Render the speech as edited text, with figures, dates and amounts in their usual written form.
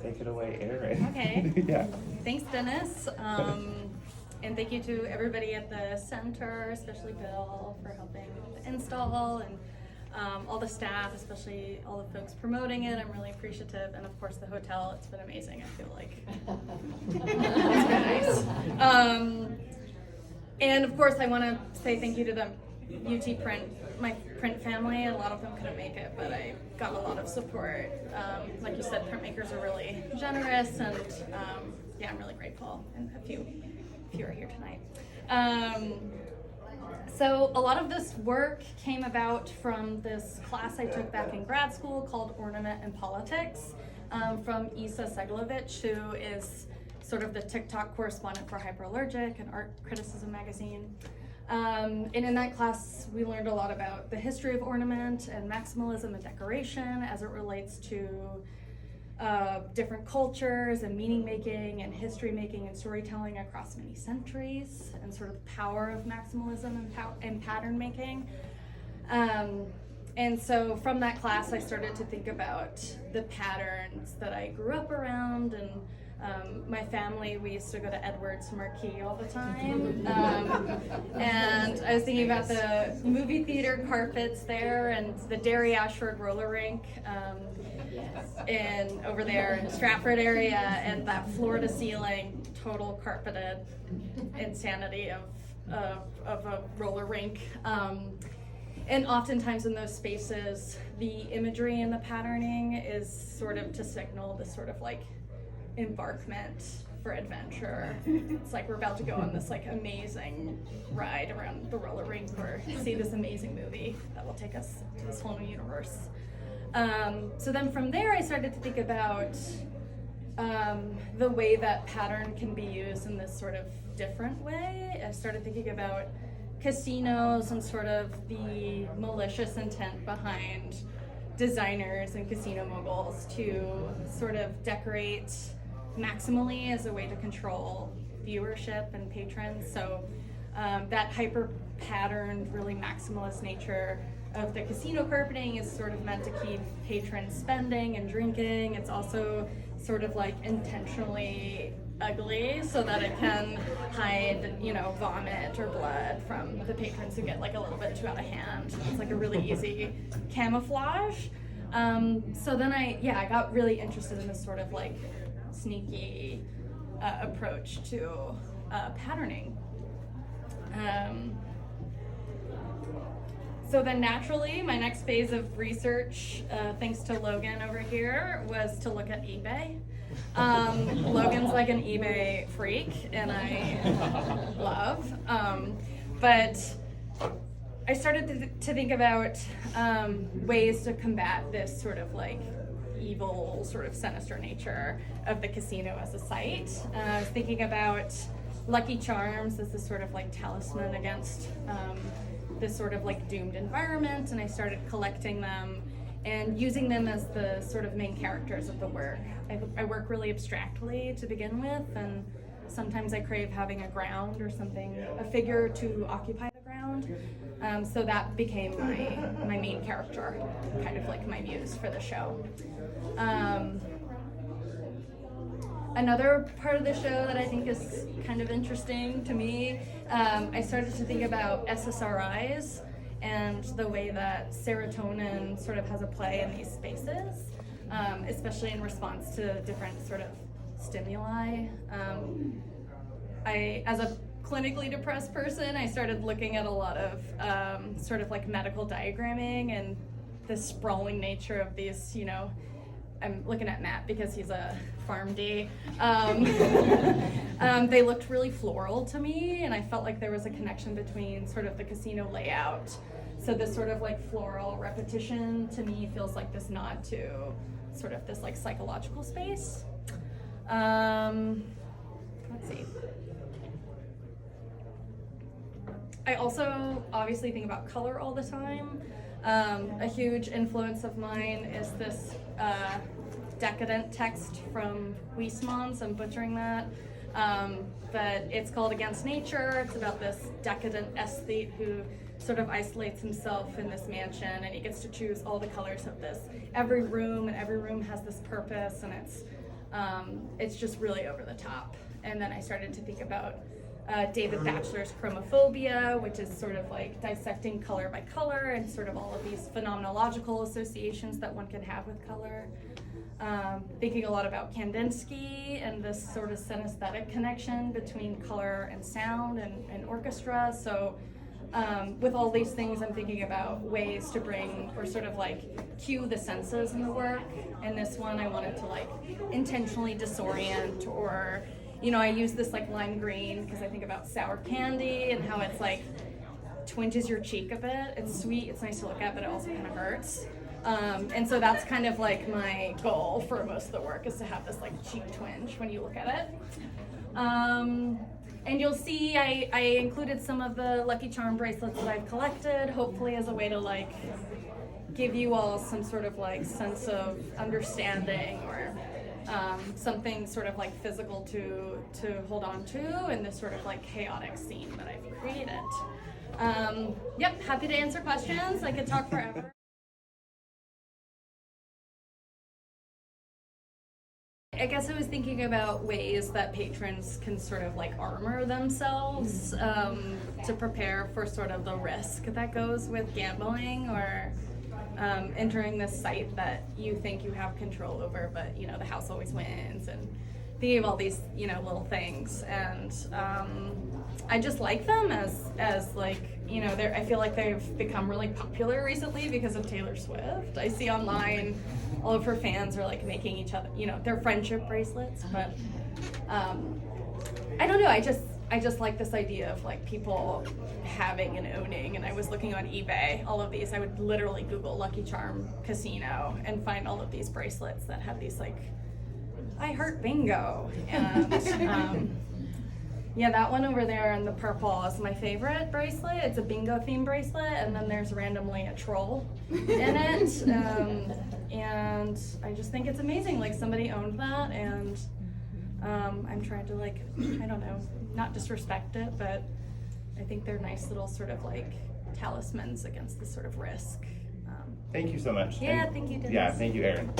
take it away, Erin. Okay. Yeah. Thanks, Dennis. And thank you to everybody at the center, especially Bill, for helping with the install, and all the staff, especially all the folks promoting it. I'm really appreciative. And of course, the hotel. It's been amazing, I feel like. It's been nice. And of course, I want to say thank you to the UT Print, my print family. A lot of them couldn't make it, but I got a lot of support. Like you said, printmakers are really generous, and yeah, I'm really grateful. And a few are here tonight. So a lot of this work came about from this class I took back in grad school called Ornament and Politics from Isa Seglovich, who is sort of the TikTok correspondent for Hyperallergic and Art Criticism magazine. And in that class, we learned a lot about the history of ornament and maximalism and decoration as it relates to different cultures and meaning making and history making and storytelling across many centuries, and sort of the power of maximalism and pattern making. And so from that class, I started to think about the patterns that I grew up around, and my family, we used to go to Edwards Marquis all the time. And I was thinking about the movie theater carpets there, and the Derry Ashford roller rink and over there in Stratford area, and that floor to ceiling total carpeted insanity of a roller rink. And oftentimes in those spaces, the imagery and the patterning is sort of to signal this sort of like embarkment for adventure. It's like we're about to go on this like amazing ride around the roller rink or see this amazing movie that will take us to this whole new universe. So then from there, I started to think about the way that pattern can be used in this sort of different way. I started thinking about casinos and sort of the malicious intent behind designers and casino moguls to sort of decorate maximally as a way to control viewership and patrons. So that hyper patterned, really maximalist nature of the casino carpeting is sort of meant to keep patrons spending and drinking. It's also sort of like intentionally ugly so that it can hide, vomit or blood from the patrons who get like a little bit too out of hand. It's like a really easy camouflage. So then I got really interested in this sort of like sneaky approach to patterning. So then naturally, my next phase of research, thanks to Logan over here, was to look at eBay. Logan's like an eBay freak, and I love. But I started to think about ways to combat this sort of like evil, sort of sinister nature of the casino as a site. I was thinking about Lucky Charms as this sort of like talisman against this sort of like doomed environment, and I started collecting them and using them as the sort of main characters of the work. I work really abstractly to begin with, and sometimes I crave having a ground or something, a figure to occupy the ground. So that became my main character, kind of like my muse for the show. Another part of the show that I think is kind of interesting to me, I started to think about SSRIs and the way that serotonin sort of has a play in these spaces, especially in response to different sort of stimuli. As a clinically depressed person, I started looking at a lot of sort of like medical diagramming and the sprawling nature of these, I'm looking at Matt because he's a PharmD. They looked really floral to me, and I felt like there was a connection between sort of the casino layout. So this sort of like floral repetition to me feels like this nod to sort of this like psychological space. Let's see. I also obviously think about color all the time. A huge influence of mine is this decadent text from Huysmans. I'm butchering that. But it's called Against Nature. It's about this decadent aesthete who sort of isolates himself in this mansion, and he gets to choose all the colors of this. Every room has this purpose, and it's It's just really over the top. And then I started to think about David Batchelor's chromophobia, which is sort of like dissecting color by color and sort of all of these phenomenological associations that one can have with color. Thinking a lot about Kandinsky and this sort of synesthetic connection between color and sound and orchestra. So with all these things, I'm thinking about ways to bring or sort of like cue the senses in the work. And this one, I wanted to like intentionally disorient, or, you know, I use this like lime green because I think about sour candy and how it's like twinges your cheek a bit. It's sweet, it's nice to look at, but it also kind of hurts. And so that's kind of like my goal for most of the work, is to have this like cheek twinge when you look at it. And you'll see I included some of the Lucky Charm bracelets that I've collected, hopefully as a way to like give you all some sort of like sense of understanding, or something sort of like physical to hold on to in this sort of like chaotic scene that I've created. Yep, happy to answer questions. I could talk forever. I guess I was thinking about ways that patrons can sort of like armor themselves to prepare for sort of the risk that goes with gambling, or entering this site that you think you have control over, but you know the house always wins, and thinking of all these, you know, little things. And I just like them as like, you know, I feel like they've become really popular recently because of Taylor Swift. I see online all of her fans are like making each other, you know, their friendship bracelets. But I don't know, I just like this idea of like people having and owning. And I was looking on eBay, all of these, I would literally Google Lucky Charm Casino and find all of these bracelets that had these like, I heart bingo. And yeah, that one over there in the purple is my favorite bracelet. It's a bingo themed bracelet, and then there's randomly a troll in it. And I just think it's amazing, like somebody owned that, and I'm trying to like, I don't know, not disrespect it, but I think they're nice little sort of like talismans against this sort of risk. Thank you so much. Yeah, thank you, Dennis. Yeah, thank you, Erin.